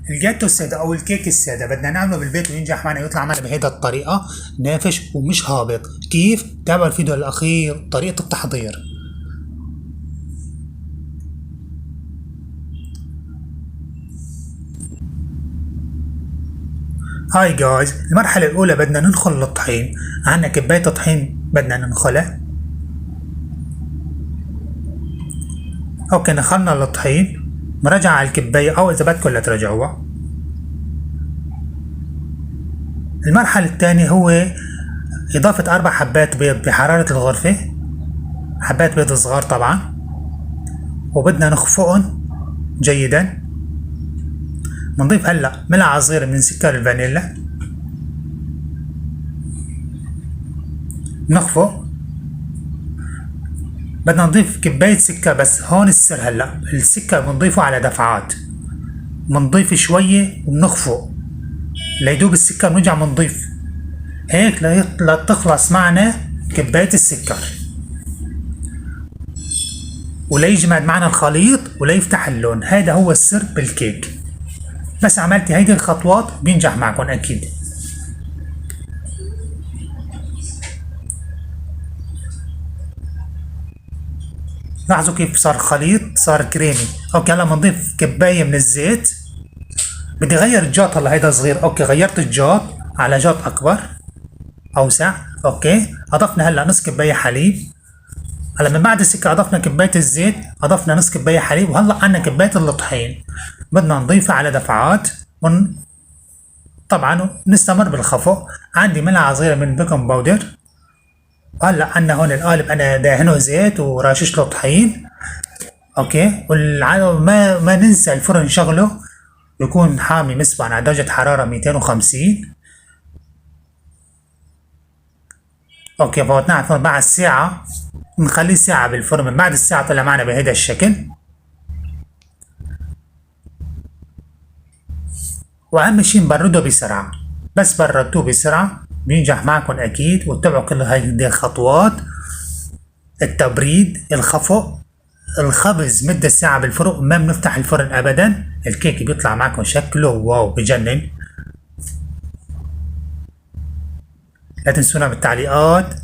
الجاتو السادة أو الكيك السادة بدنا نعمله بالبيت وينجح معنا ويطلع معنا بهيدا الطريقة نافش ومش هابط. كيف؟ تابعوا الفيديو الأخير طريقة التحضير. هاي جايز، المرحلة الأولى بدنا ننخل الطحين. عنا كباية طحين بدنا ننخلها. أوكي، نخلنا الطحين، نرجع على الكباية أو إذا بدكم لا ترجعوها. المرحلة الثانية هو إضافة 4 حبات بيض بحرارة الغرفة، حبات بيض صغار طبعا، وبدنا نخفقهم جيدا. بنضيف هلا ملعقة صغيرة من سكر الفانيلا، نخفق. بدنا نضيف كباية سكر، بس هون السر هلا السكر بنضيفه على دفعات، بنضيف شوية وبنخفق ليدوب السكر، بنرجع بنضيف هيك لتخلص معنا كباية السكر وليجمد معنا الخليط وليفتح اللون. هذا هو السر بالكيك. بس عملتي هيدي الخطوات بينجح معكم اكيد. لاحظوا كيف صار خليط، صار كريمي. اوكي، هلا بنضيف كباية من الزيت. بدي غير الجاط هلا، هيدا صغير. اوكي، غيرت الجاط على جاط اكبر اوسع. اوكي، اضفنا هلا نص كباية حليب. هلا من بعد السكر اضفنا كباية الزيت، اضفنا نص كباية حليب، وهلا عنا كباية الطحين بدنا نضيفها على دفعات. طبعا نستمر بالخفق. عندي ملعقة صغيرة من بيكنج باودر. هلا عنا هون القالب انا داهنه زيت وراشش له طحين. اوكي، ما ننسى الفرن شغله يكون حامي مسبقا على درجة حرارة 250. اوكي، فوتناه على الفرن بعد الساعة، نخليه ساعة بالفرن. من بعد الساعة طلع معنا بهيدا الشكل. واهم شيء نبرده بسرعة، بس بردوه بسرعة بينجح معكم اكيد. واتبعوا كل هذه الخطوات: التبريد، الخفق، الخبز مدة ساعة بالفرن، ما بنفتح الفرن ابدا. الكيك بيطلع معكم شكله واو بجنن. لا تنسونا بالتعليقات